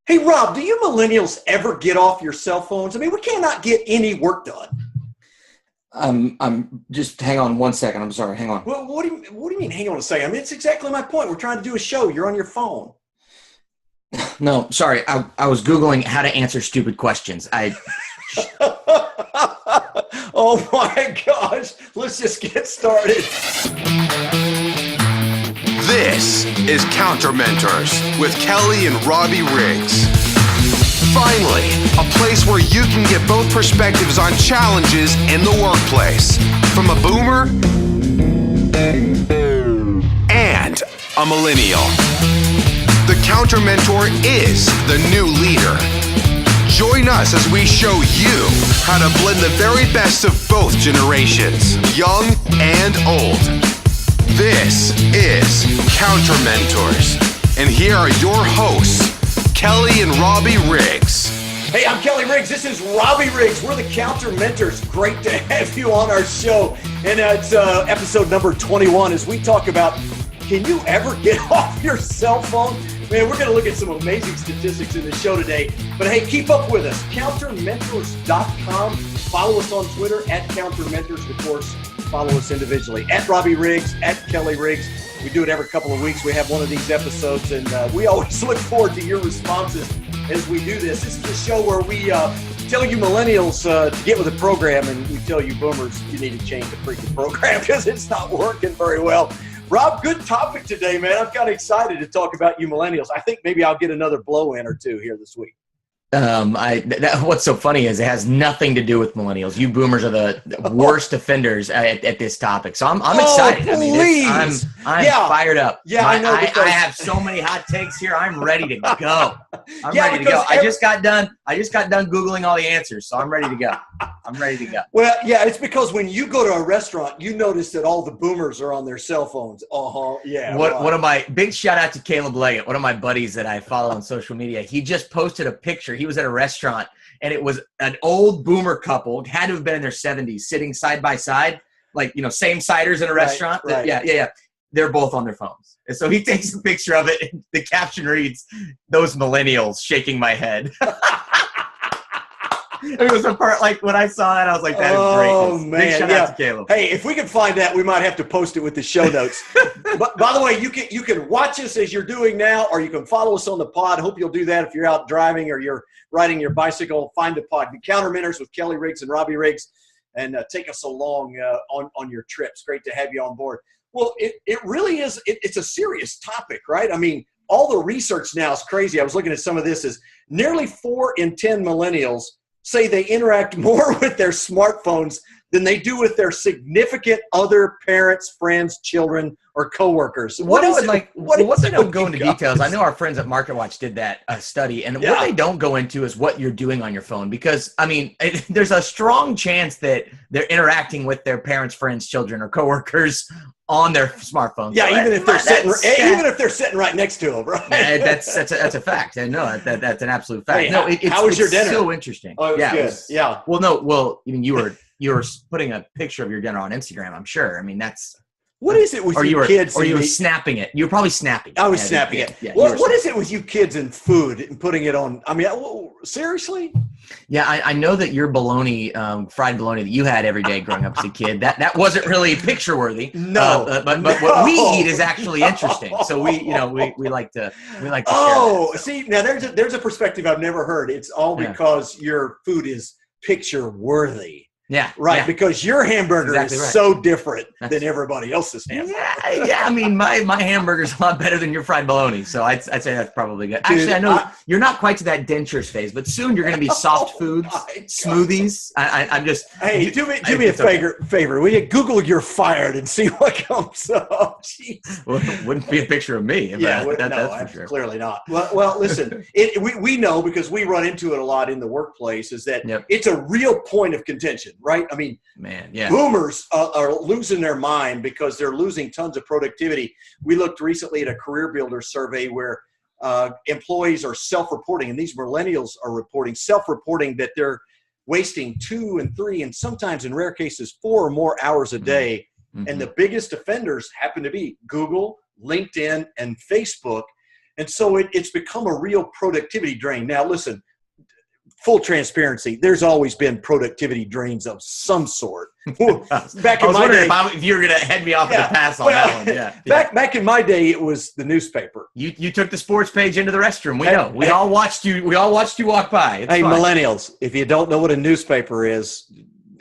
Hey, Rob, do you millennials ever get off your cell phones? I mean, we cannot get any work done. I'm just hang on one second. I'm sorry. Hang on. Well, what do you mean? Hang on a second. I mean, it's exactly my point. We're trying to do a show. You're on your phone. No, sorry. I was Googling how to answer stupid questions. Oh my gosh. Let's just get started. This is Counter Mentors with Kelly and Robby Riggs. Finally, a place where you can get both perspectives on challenges in the workplace from a boomer and a millennial. The Counter Mentor is the new leader. Join us as we show you how to blend the very best of both generations, young and old. This is Counter Mentors, and here are your hosts, Kelly and Robby Riggs. Hey, I'm Kelly Riggs. This is Robby Riggs. We're the Counter Mentors. Great to have you on our show. And it's episode number 21 as we talk about, can you ever get off your cell phone? Man, we're going to look at some amazing statistics in the show today. But hey, keep up with us. CounterMentors.com. Follow us on Twitter @CounterMentors. Of course, follow us individually @Robby Riggs, @Kelly Riggs. We do it every couple of weeks. We have one of these episodes, and we always look forward to your responses as we do this. This is the show where we tell you millennials to get with the program, and we tell you boomers you need to change the freaking program because it's not working very well. Rob, good topic today, man. I'm kind of excited to talk about you millennials. I think maybe I'll get another blow-in or two here this week. What's so funny is it has nothing to do with millennials. You boomers are the worst offenders at this topic. So I'm excited. Please. I mean, I'm fired up. Yeah, I know. I have so many hot takes here. I'm ready to go. I'm ready to go. I just got done Googling all the answers, so I'm ready to go. Well, yeah, it's because when you go to a restaurant, you notice that all the boomers are on their cell phones. Yeah. One of my big shout out to Caleb Leggett, one of my buddies that I follow on social media. He just posted a picture. He was at a restaurant, and it was an old boomer couple, had to have been in their 70s, sitting side by side, like, same siders in a restaurant. Right. Yeah. They're both on their phones. And so he takes a picture of it, and the caption reads, "Those millennials shaking my head." It was a part, like, when I saw that, I was like, that is great. Oh, man. Big shout out to Caleb. Hey, if we can find that, we might have to post it with the show notes. But by the way, you can watch us as you're doing now, or you can follow us on the pod. Hope you'll do that if you're out driving or you're riding your bicycle. Find the pod, the Counter Mentors with Kelly Riggs and Robby Riggs, and take us along on your trips. Great to have you on board. Well, it really is. It's a serious topic, right? I mean, all the research now is crazy. I was looking at some of this. Is nearly 4 in 10 millennials say they interact more with their smartphones than they do with their significant other parents, friends, children, or coworkers. What they don't go into details. I know our friends at MarketWatch did that study, and what they don't go into is what you're doing on your phone, because I mean, there's a strong chance that they're interacting with their parents, friends, children, or coworkers on their smartphones. Yeah, so even if they're sitting right next to them, right? Yeah, that's a fact. And no, that's an absolute fact. Hey, no, how was your dinner? So interesting. Oh, it was good. Yeah. Well, I mean, you were putting a picture of your dinner on Instagram, I'm sure. I mean, that's. What is it with you kids? Or you were snapping it. You were probably snapping it. I was snapping it. Yeah, what is it with you kids and food and putting it on? I mean, seriously? Yeah, I know that your bologna, fried bologna that you had every day growing up as a kid, that wasn't really picture worthy. No, but what we eat is actually interesting. So we like to share that. See, now there's a perspective I've never heard. It's all because your food is picture worthy. Yeah. Right. Yeah. Because your hamburger is so different than everybody else's hamburger. Yeah. I mean, my hamburger's a lot better than your fried bologna. So I'd say that's probably good. Actually, I know you're not quite to that dentures phase, but soon you're going to be soft foods, smoothies. I'm just. Hey, do me a favor. Will you Google "you're fired" and see what comes up? Jeez. Well, it wouldn't be a picture of me. That's for sure. Clearly not. Well, listen, we know, because we run into it a lot in the workplace, is that it's a real point of contention. Right? I mean, boomers are losing their mind because they're losing tons of productivity. We looked recently at a career builder survey where employees are self-reporting, and these millennials are self-reporting that they're wasting 2 and 3 and sometimes in rare cases 4 or more hours a day. Mm-hmm. And the biggest offenders happen to be Google, LinkedIn, and Facebook. And so it's become a real productivity drain. Now, listen, full transparency, there's always been productivity drains of some sort. Back in my day, if you were going to head me off at the pass on that one. Yeah. Back in my day, it was the newspaper. You took the sports page into the restroom. We know. We all watched you walk by. It's fine. Millennials, if you don't know what a newspaper is,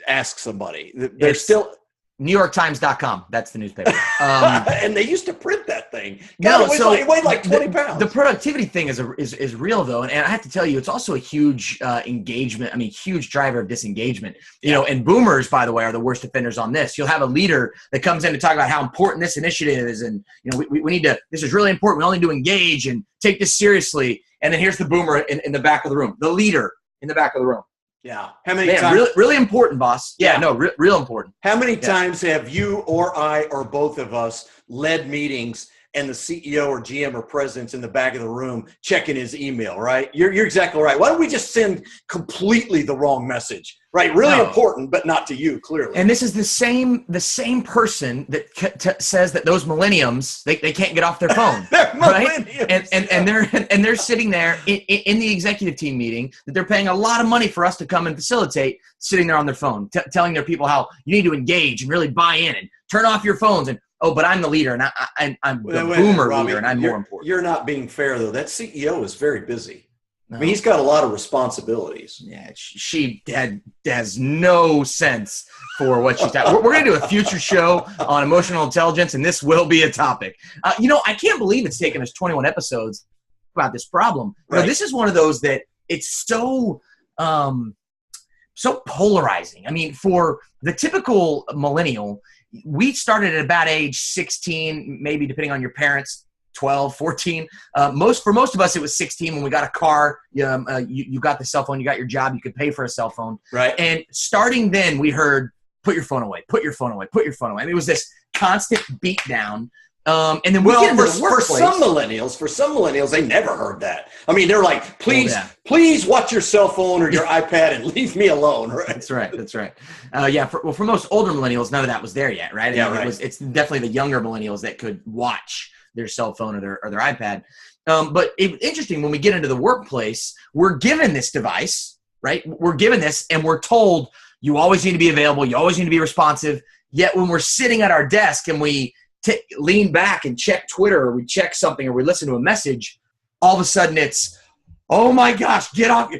ask somebody. There's still NewYorkTimes.com. That's the newspaper. And they used to print that thing. God, it weighed like 20 pounds. The productivity thing is real, though. And I have to tell you, it's also a huge engagement. I mean, huge driver of disengagement. You know, and boomers, by the way, are the worst offenders on this. You'll have a leader that comes in to talk about how important this initiative is. And, you know, we need to – this is really important. We all need to engage and take this seriously. And then here's the boomer in the back of the room, the leader in the back of the room. Yeah. How many times? Really important, boss. Yeah, no, real important. How many times have you or I or both of us led meetings and the CEO or GM or president's in the back of the room checking his email, right? You're exactly right. Why don't we just send completely the wrong message, right? Really important, but not to you, clearly. And this is the same person that says that those millennials, they can't get off their phone. They're right? millennials. And they're sitting there in the executive team meeting that they're paying a lot of money for us to come and facilitate, sitting there on their phone, telling their people how you need to engage and really buy in and turn off your phones. And but I'm the leader, and I'm the boomer Robbie, leader, and I'm more important. You're not being fair, though. That CEO is very busy. No. I mean, he's got a lot of responsibilities. Yeah, she has no sense for what she's got. We're going to do a future show on emotional intelligence, and this will be a topic. You know, I can't believe it's taken us 21 episodes about this problem. Right. You know, this is one of those that it's so polarizing. I mean, for the typical millennial, we started at about age 16, maybe depending on your parents, 12, 14. For most of us, it was 16 when we got a car. You got the cell phone, you got your job, you could pay for a cell phone. Right. And starting then, we heard, put your phone away, put your phone away, put your phone away. And it was this constant beat down. And then we get into the workplace. For some millennials, they never heard that. I mean, they're like, please watch your cell phone or your iPad and leave me alone. Right? That's right. For most older millennials, none of that was there yet, right? It's definitely the younger millennials that could watch their cell phone or their iPad. But it's interesting when we get into the workplace, we're given this device, right? We're given this and we're told you always need to be available. You always need to be responsive. Yet when we're sitting at our desk and we lean back and check Twitter or we check something or we listen to a message, all of a sudden it's, oh my gosh, get off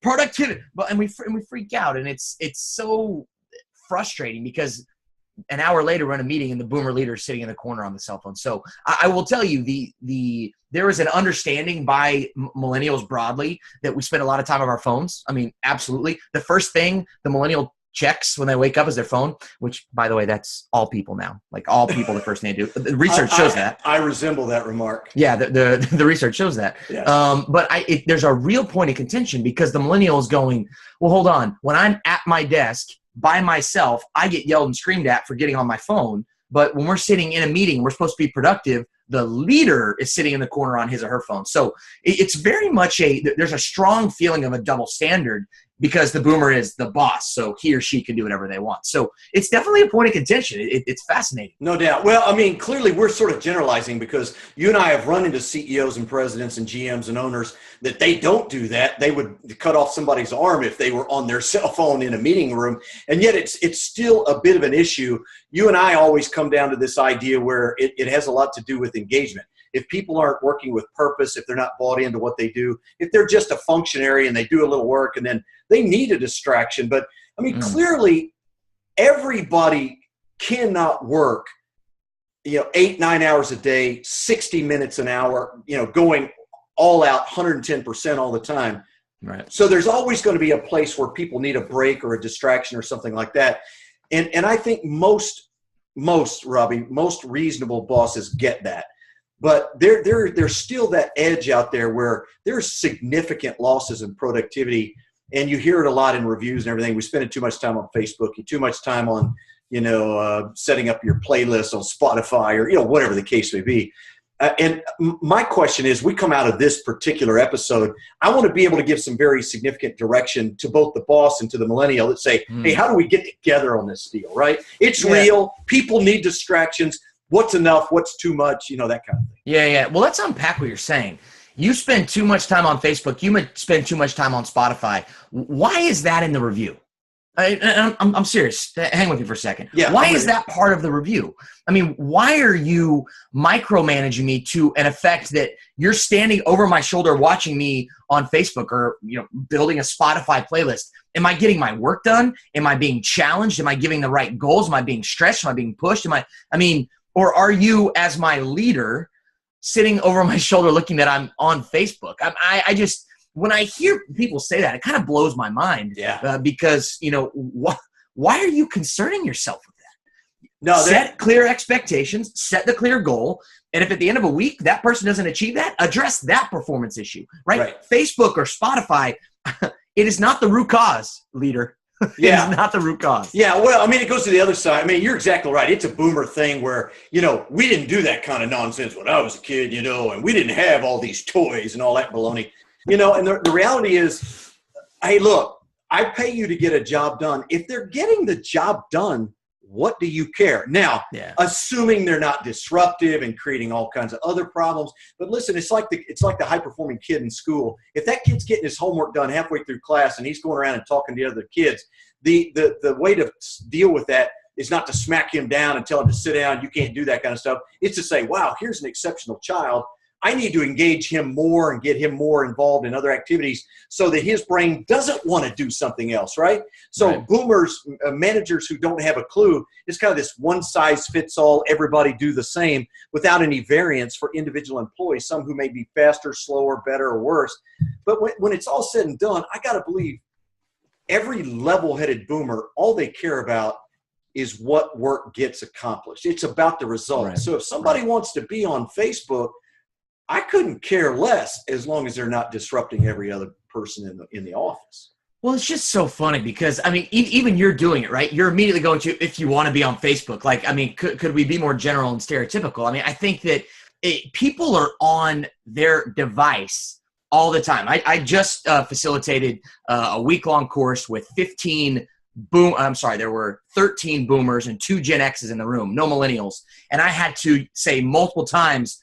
productivity. And we freak out, and it's so frustrating because an hour later we're in a meeting and the boomer leader is sitting in the corner on the cell phone. So I will tell you there is an understanding by millennials broadly that we spend a lot of time on our phones. I mean, absolutely. The first thing the millennial checks when they wake up is their phone, which, by the way, that's all people now. Like all people, the first thing they do. The research shows that. I resemble that remark. Yeah, the research shows that. Yes. But there's a real point of contention because the millennial is going, well, hold on. When I'm at my desk by myself, I get yelled and screamed at for getting on my phone. But when we're sitting in a meeting, we're supposed to be productive. The leader is sitting in the corner on his or her phone. So it's very much there's a strong feeling of a double standard because the boomer is the boss, so he or she can do whatever they want. So it's definitely a point of contention. It's fascinating. No doubt. Well, I mean, clearly we're sort of generalizing because you and I have run into CEOs and presidents and GMs and owners that they don't do that. They would cut off somebody's arm if they were on their cell phone in a meeting room. And yet it's still a bit of an issue. You and I always come down to this idea where it has a lot to do with engagement. If people aren't working with purpose, if they're not bought into what they do, if they're just a functionary and they do a little work and then they need a distraction. But I mean, clearly everybody cannot work, 8-9 hours a day, 60 minutes an hour, going all out 110% all the time. Right. So there's always going to be a place where people need a break or a distraction or something like that. And I think most Robbie, most reasonable bosses get that. But there's still that edge out there where there's significant losses in productivity, and you hear it a lot in reviews and everything. We spend too much time on Facebook, too much time on, setting up your playlist on Spotify or, whatever the case may be. And my question is, we come out of this particular episode, I want to be able to give some very significant direction to both the boss and to the millennial that say, hey, how do we get together on this deal, right? It's real. People need distractions. what's enough, what's too much, that kind of thing. Yeah. Well, let's unpack what you're saying. You spend too much time on Facebook. You might spend too much time on Spotify. Why is that in the review? I'm serious. Hang with me for a second. Yeah, why is that part of the review? I mean, why are you micromanaging me to an effect that you're standing over my shoulder watching me on Facebook or building a Spotify playlist? Am I getting my work done? Am I being challenged? Am I giving the right goals? Am I being stretched? Am I being pushed? Or are you as my leader sitting over my shoulder looking that I'm on Facebook? I just, when I hear people say that, it kind of blows my mind. Yeah. Because, why are you concerning yourself with that? No, set clear expectations, set the clear goal. And if at the end of a week that person doesn't achieve that, address that performance issue, right? Facebook or Spotify, it is not the root cause, leader. Yeah. It is not the root cause. Yeah, well, it goes to the other side. You're exactly right. It's a boomer thing where, we didn't do that kind of nonsense when I was a kid, and we didn't have all these toys and all that baloney. And the reality is, hey, look, I pay you to get a job done. If they're getting the job done, what do you care? Now, assuming they're not disruptive and creating all kinds of other problems. But listen, it's like the high-performing kid in school. If that kid's getting his homework done halfway through class and he's going around and talking to other kids, the way to deal with that is not to smack him down and tell him to sit down. You can't do that kind of stuff. It's to say, wow, here's an exceptional child. I need to engage him more and get him more involved in other activities so that his brain doesn't want to do something else, right? So boomers, managers who don't have a clue, it's kind of this one-size-fits-all, everybody do the same without any variance for individual employees, some who may be faster, slower, better, or worse. But when it's all said and done, I got to believe every level-headed boomer, all they care about is what work gets accomplished. It's about the results. Right. So if somebody wants to be on Facebook, I couldn't care less as long as they're not disrupting every other person in the office. Well, it's just so funny because, even you're doing it, right? You're immediately going to, if you want to be on Facebook, could we be more general and stereotypical? I think that people are on their device all the time. I just facilitated a week-long course with there were 13 boomers and 2 Gen X's in the room, no millennials. And I had to say multiple times,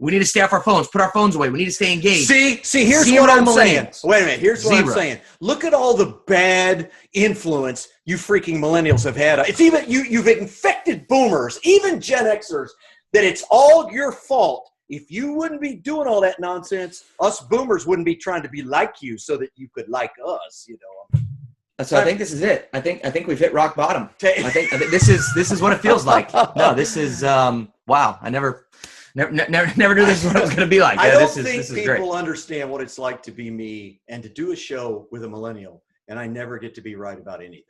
we need to stay off our phones. Put our phones away. We need to stay engaged. See, here's what I'm saying. Wait a minute. Here's what I'm saying. Look at all the bad influence you freaking millennials have had. It's even you've infected boomers, even Gen Xers, that it's all your fault. If you wouldn't be doing all that nonsense, us boomers wouldn't be trying to be like you so that you could like us, So I think this is it. I think we've hit rock bottom. I think this is what it feels like. No, this is wow. I never knew this is what it was going to be like. I don't think people understand what it's like to be me and to do a show with a millennial, and I never get to be right about anything.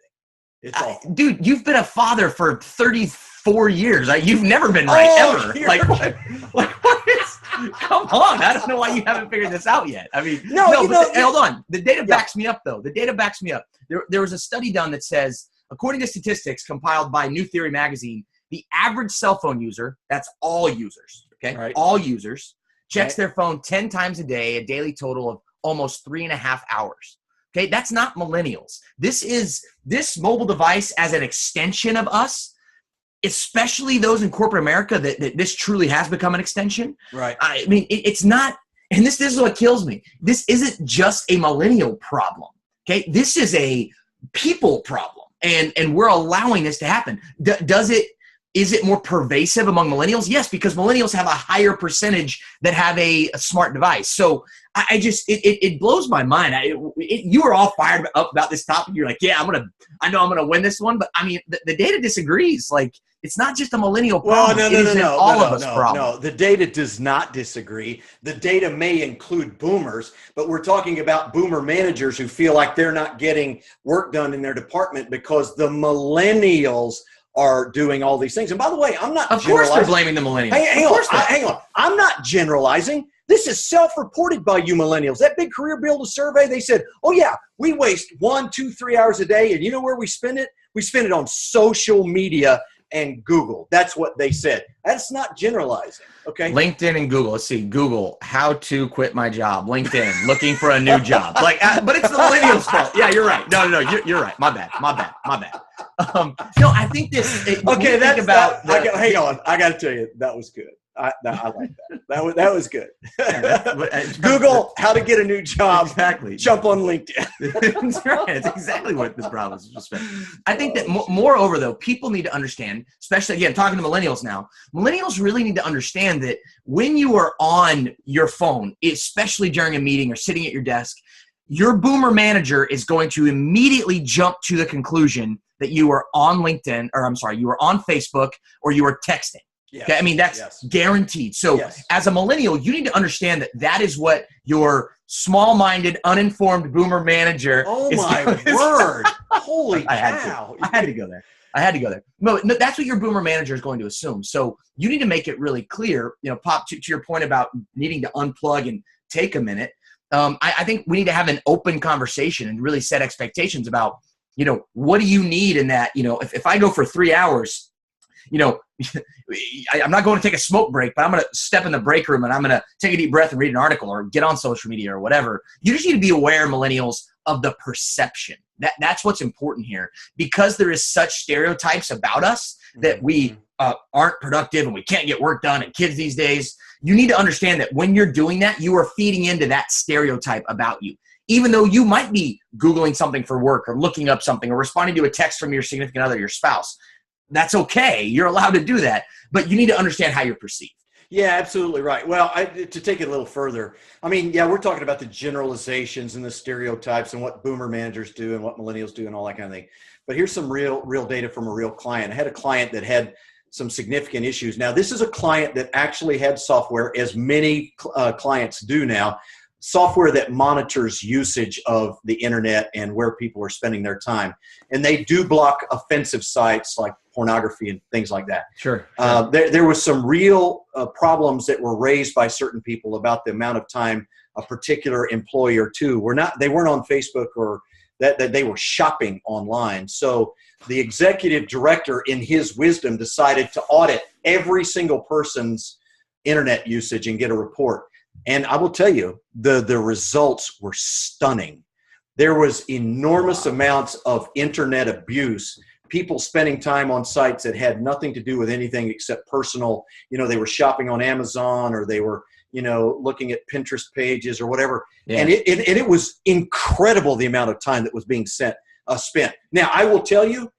It's awful. Dude, you've been a father for 34 years. You've never been right ever. What is? Come on! I don't know why you haven't figured this out yet. Hold on. The data backs me up, though. The data backs me up. There was a study done that says, according to statistics compiled by New Theory magazine, the average cell phone user, that's all users. Okay, right. All users checks their phone 10 times a day, a daily total of almost 3.5 hours. Okay, that's not millennials. This mobile device as an extension of us, especially those in corporate America that this truly has become an extension. Right. It's not, and this is what kills me. This isn't just a millennial problem. Okay, this is a people problem, and we're allowing this to happen. Is it more pervasive among millennials? Yes, because millennials have a higher percentage that have a smart device. So it blows my mind. You were all fired up about this topic. You're like, yeah, I know I'm gonna win this one. But the data disagrees. It's not just a millennial problem. All of us problem. No, the data does not disagree. The data may include boomers, but we're talking about boomer managers who feel like they're not getting work done in their department because the millennials are doing all these things. And by the way, I'm not generalizing. Of course they're blaming the millennials. Hang on. I'm not generalizing. This is self-reported by you millennials. That big career builder survey, they said, oh yeah, we waste 1, 2, 3 hours a day. And you know where we spend it? We spend it on social media, and Google. That's what they said. That's not generalizing. Okay. LinkedIn and Google. Let's see. Google, how to quit my job. LinkedIn, looking for a new job. But it's the millennials' fault. Yeah, you're right. No, you're right. My bad. No, I think this. Okay, hang on. I got to tell you, that was good. I like that. That was good. Google, how to get a new job. Exactly. Jump on LinkedIn. That's right. It's exactly what this problem is. I think that moreover, though, people need to understand, especially, again, talking to millennials now, millennials really need to understand that when you are on your phone, especially during a meeting or sitting at your desk, your boomer manager is going to immediately jump to the conclusion that you are on LinkedIn, you are on Facebook, or you are texting. Yes. Okay, I mean, that's guaranteed. So as a millennial, you need to understand that that is what your small-minded, uninformed boomer manager is. Oh, my word. Holy cow. I had to go there. No, that's what your boomer manager is going to assume. So you need to make it really clear, Pop, to your point about needing to unplug and take a minute. I think we need to have an open conversation and really set expectations about, what do you need in that? If I go for 3 hours, I'm not going to take a smoke break, but I'm going to step in the break room and I'm going to take a deep breath and read an article or get on social media or whatever. You just need to be aware, millennials, of the perception. That's what's important here, because there is such stereotypes about us that we aren't productive and we can't get work done, and kids these days. You need to understand that when you're doing that, you are feeding into that stereotype about you. Even though you might be Googling something for work or looking up something or responding to a text from your significant other, your spouse. That's okay. You're allowed to do that, but you need to understand how you're perceived. Yeah, absolutely right. Well, to take it a little further, we're talking about the generalizations and the stereotypes and what boomer managers do and what millennials do and all that kind of thing. But here's some real data from a real client. I had a client that had some significant issues. Now, this is a client that actually had software, as many clients do now, software that monitors usage of the internet and where people are spending their time. And they do block offensive sites like pornography and things like that. Sure. There was some real problems that were raised by certain people about the amount of time a particular employee or two they weren't on Facebook, or that they were shopping online. So the executive director, in his wisdom, decided to audit every single person's internet usage and get a report. And I will tell you, the results were stunning. There was enormous amounts of internet abuse, people spending time on sites that had nothing to do with anything except personal. They were shopping on Amazon, or they were, looking at Pinterest pages or whatever. Yeah. And it was incredible, the amount of time that was being spent. Now, I will tell you,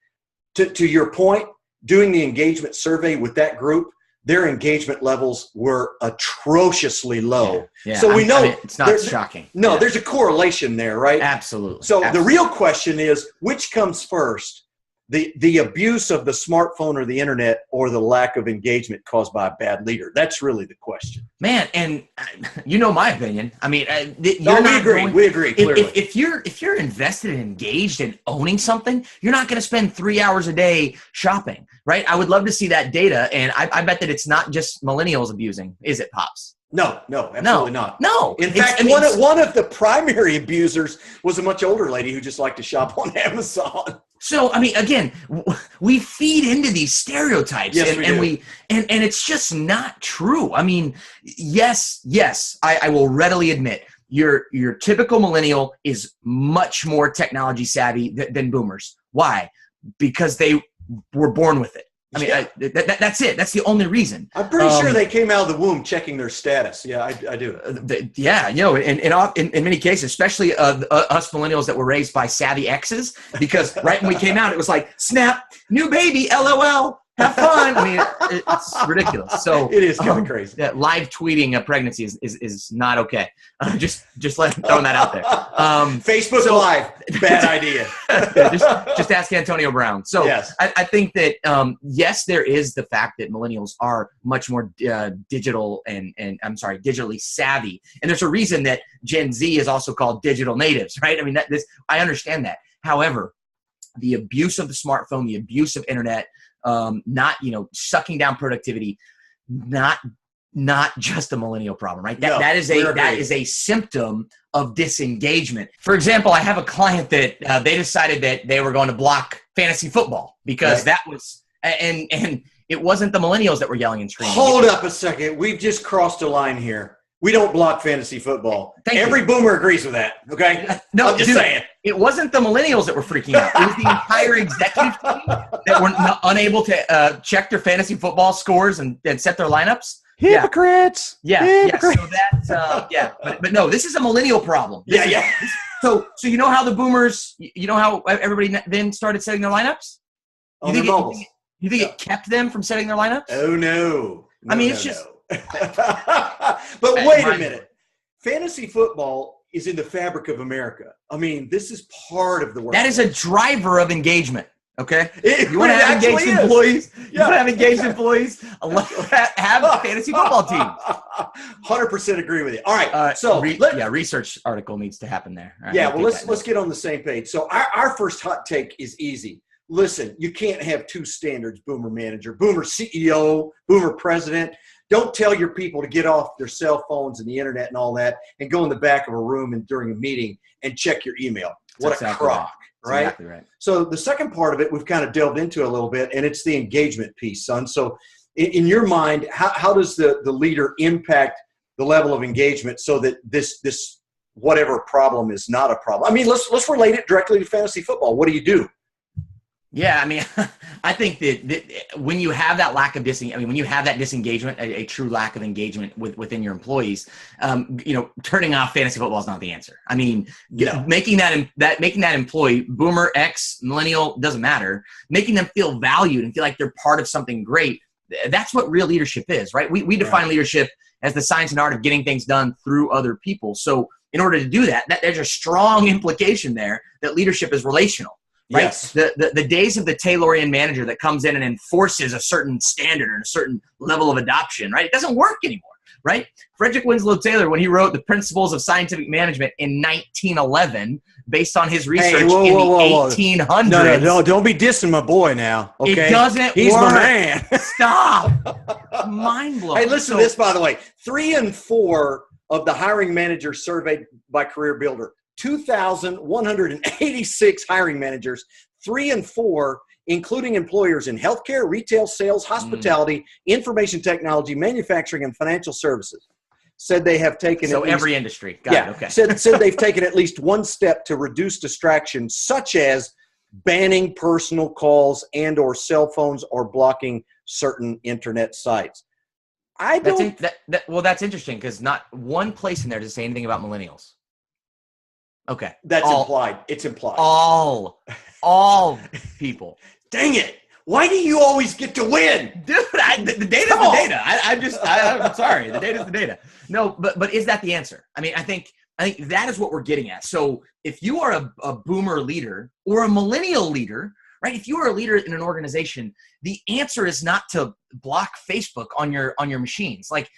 to your point, doing the engagement survey with that group, their engagement levels were atrociously low. Yeah. So we know it's not shocking. No, there's a correlation there, right? Absolutely. So the real question is, which comes first? The abuse of the smartphone or the internet, or the lack of engagement caused by a bad leader? That's really the question. Man, and my opinion. We agree. Clearly. If you're invested and engaged and owning something, you're not going to spend 3 hours a day shopping, right? I would love to see that data, and I bet that it's not just millennials abusing, is it, Pops? No, absolutely not. No. In fact, one of the primary abusers was a much older lady who just liked to shop on Amazon. So, again, we feed into these stereotypes, and it's just not true. Yes, I will readily admit your typical millennial is much more technology savvy than boomers. Why? Because they were born with it. That's it. That's the only reason. I'm pretty sure they came out of the womb checking their status. Yeah, I do. In many cases, especially us millennials that were raised by savvy exes, because right when we came out, it was like, snap, new baby, LOL. Have fun. It's ridiculous. So it is kind of crazy. Live tweeting a pregnancy is not okay. Just throwing that out there. Facebook Live, bad idea. just ask Antonio Brown. So yes. I think that yes, there is the fact that millennials are much more digitally savvy, and there's a reason that Gen Z is also called digital natives, right? I understand that. However, the abuse of the smartphone, the abuse of internet, not sucking down productivity, not just a millennial problem, right? That is a symptom of disengagement. For example, I have a client that they decided that they were going to block fantasy football because that was And it wasn't the millennials that were yelling and screaming. Hold up a second. We've just crossed a line here. We don't block fantasy football. Every boomer agrees with that, okay? No, I'm just saying. It wasn't the millennials that were freaking out. It was the entire executive team that were unable to check their fantasy football scores and set their lineups. Hypocrites. Yeah. Hypocrites. So that's but no, this is a millennial problem. So you know how the boomers, you know how everybody then started setting their lineups? On their mobiles. You think it kept them from setting their lineups? Oh, no. I mean, it's just. But wait a minute. Fantasy football is in the fabric of America. I mean, this is part of the work. That is a driver of engagement. Okay, you want to have engaged employees? You want to have engaged employees? Have a fantasy football team. 100% agree with you. All right, so research article needs to happen there. Right, let's get on the same page. So our first hot take is easy. Listen, you can't have two standards: boomer manager, boomer CEO, boomer president. Don't tell your people to get off their cell phones and the internet and all that, and go in the back of a room and during a meeting and check your email. What a crock. Right? Exactly right. So the second part of it, we've kind of delved into a little bit, and it's the engagement piece, son. So in your mind, how does the leader impact the level of engagement so that this whatever problem is not a problem? I mean, let's relate it directly to fantasy football. What do you do? Yeah, I mean, I think that when you have that lack of when you have that disengagement, a true lack of engagement within your employees, turning off fantasy football is not the answer. I mean, making that employee, boomer, X, millennial, doesn't matter, making them feel valued and feel like they're part of something great. That's what real leadership is, right? We define leadership as the science and art of getting things done through other people. So in order to do that, there's a strong implication there that leadership is relational. Right. Yes. The days of the Taylorian manager that comes in and enforces a certain standard and a certain level of adoption, right? It doesn't work anymore, right? Frederick Winslow Taylor, when he wrote The Principles of Scientific Management in 1911, based on his research in the 1800s. No, don't be dissing my boy now. Okay, it doesn't He's work. my man. Stop. Mind blowing. Hey, listen to this, by the way. 3 in 4 of the hiring managers surveyed by Career Builder, 2,186 hiring managers, 3 in 4, including employers in healthcare, retail, sales, hospitality, information technology, manufacturing, and financial services, said they have taken. So every industry. Got it. Okay. Said they've taken at least one step to reduce distractions, such as banning personal calls and/or cell phones or blocking certain internet sites. That's interesting because not one place in there does say anything about millennials. Okay. That's implied. It's implied. All people. Dang it. Why do you always get to win? Dude, the data's the data. I'm sorry. The data's the data. No, but is that the answer? I mean, I think that is what we're getting at. So if you are a boomer leader or a millennial leader, right? If you are a leader in an organization, the answer is not to block Facebook on your machines. Like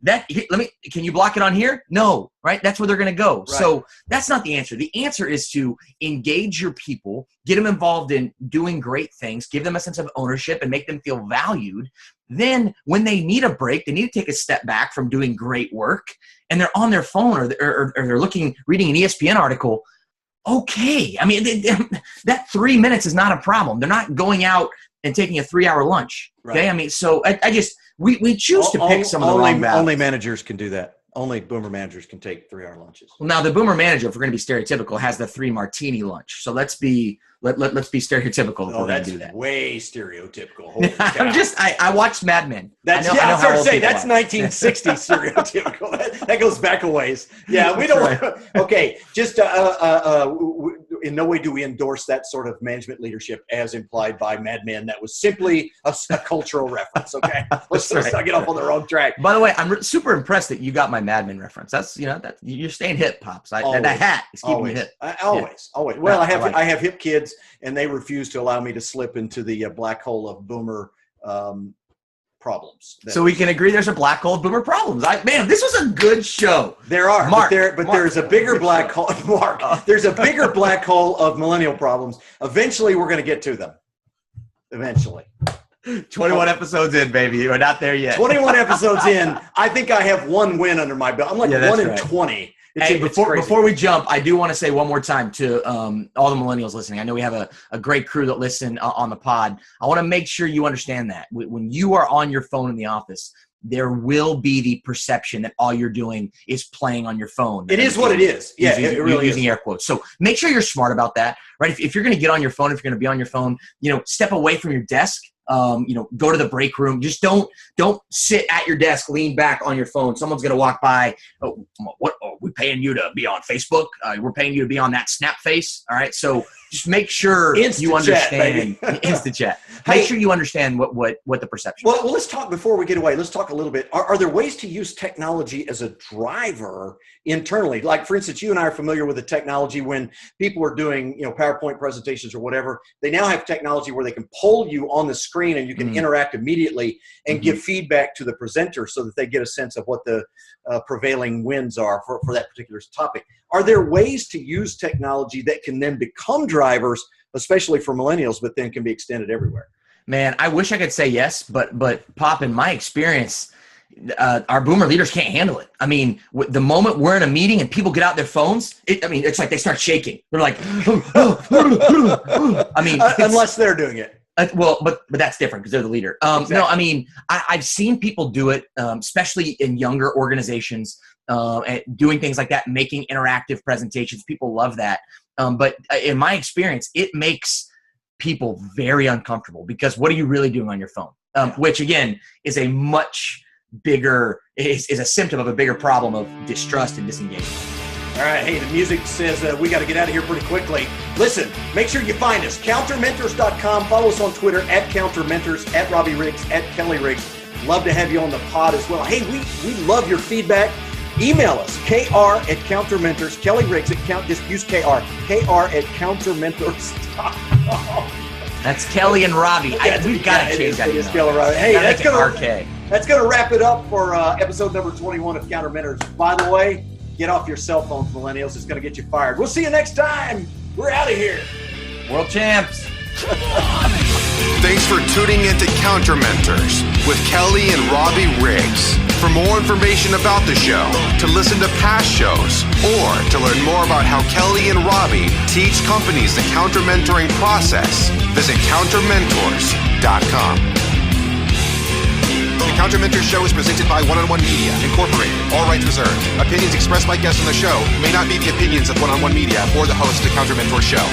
that, can you block it on here? No, right? That's where they're going to go. Right. So that's not the answer. The answer is to engage your people, get them involved in doing great things, give them a sense of ownership and make them feel valued. Then when they need a break, they need to take a step back from doing great work and they're on their phone or they're reading an ESPN article. Okay. I mean, that 3 minutes is not a problem. They're not going out and taking a 3-hour lunch. Okay. Right. I mean, so we choose to pick some of the wrong balance. Only managers can do that. Only boomer managers can take 3-hour lunches. Well, now the boomer manager, if we're going to be stereotypical, has the 3 martini lunch. So let's be stereotypical if we're going to do that. Way stereotypical. I watched Mad Men. That's 1960s stereotypical. That goes back a ways. Yeah, we don't. Right. Okay, just in no way do we endorse that sort of management leadership as implied by Mad Men. That was simply a cultural reference. Okay, let's not get off on the wrong track. By the way, I'm super impressed that you got my Mad Men reference. That's you're staying hip, pops. That hat is keeping you hip. Always. Well, I have hip kids, and they refuse to allow me to slip into the black hole of boomer problems. So we can agree there's a black hole of boomer problems. Man, this was a good show. There are, Mark, there's a bigger black hole. Mark, there's a bigger black hole of millennial problems. Eventually, we're going to get to them. Eventually. 21 episodes in, baby. We're not there yet. 21 episodes in. I think I have one win under my belt. I'm like 1 in 20. Hey, before we jump, I do want to say one more time to all the millennials listening. I know we have a great crew that listen on the pod. I want to make sure you understand that when you are on your phone in the office, there will be the perception that all you're doing is playing on your phone. It is what it is. Yeah, it really is. Using air quotes. So make sure you're smart about that, right? If you're going to get on your phone, if you're going to be on your phone, step away from your desk. Go to the break room. Just don't sit at your desk, lean back on your phone. Someone's going to walk by. Oh, what? Oh, we're paying you to be on Facebook. We're paying you to be on that Snap Face. All right. So just make sure you understand Instant Chat. Make sure you understand what the perception is. Well, let's talk before we get away. Let's talk a little bit. Are there ways to use technology as a driver internally? Like, for instance, you and I are familiar with the technology when people are doing, PowerPoint presentations or whatever. They now have technology where they can poll you on the screen and you can interact immediately and give feedback to the presenter so that they get a sense of what the prevailing winds are for that particular topic. Are there ways to use technology that can then become drivers, especially for millennials, but then can be extended everywhere? Man, I wish I could say yes, but Pop, in my experience, our boomer leaders can't handle it. I mean, the moment we're in a meeting and people get out their phones, it's like they start shaking. They're like, unless they're doing it. But that's different because they're the leader. Exactly. No, I mean, I've seen people do it, especially in younger organizations, doing things like that, making interactive presentations. People love that. But in my experience, it makes people very uncomfortable because what are you really doing on your phone? Which again is a much bigger, is a symptom of a bigger problem of distrust and disengagement. All right. Hey, the music says we got to get out of here pretty quickly. Listen, make sure you find us. CounterMentors.com. Follow us on Twitter @CounterMentors, @Robbie Riggs, @Kelly Riggs. Love to have you on the pod as well. Hey, we love your feedback. Email us, KR@CounterMentors, Kelly Riggs just use KR@CounterMentors.com. That's Kelly and Robby. We've got to change that. Hey, that's going to wrap it up for episode number 21 of Counter Mentors. By the way, get off your cell phones, millennials. It's going to get you fired. We'll see you next time. We're out of here. World champs. Thanks for tuning into Counter Mentors with Kelly and Robby Riggs. For more information about the show, to listen to past shows, or to learn more about how Kelly and Robby teach companies the counter-mentoring process, visit countermentors.com. The Counter Mentors Show is presented by One-on-One Media, Incorporated. All rights reserved. Opinions expressed by guests on the show may not be the opinions of One-on-One Media or the host of the Counter Mentors Show.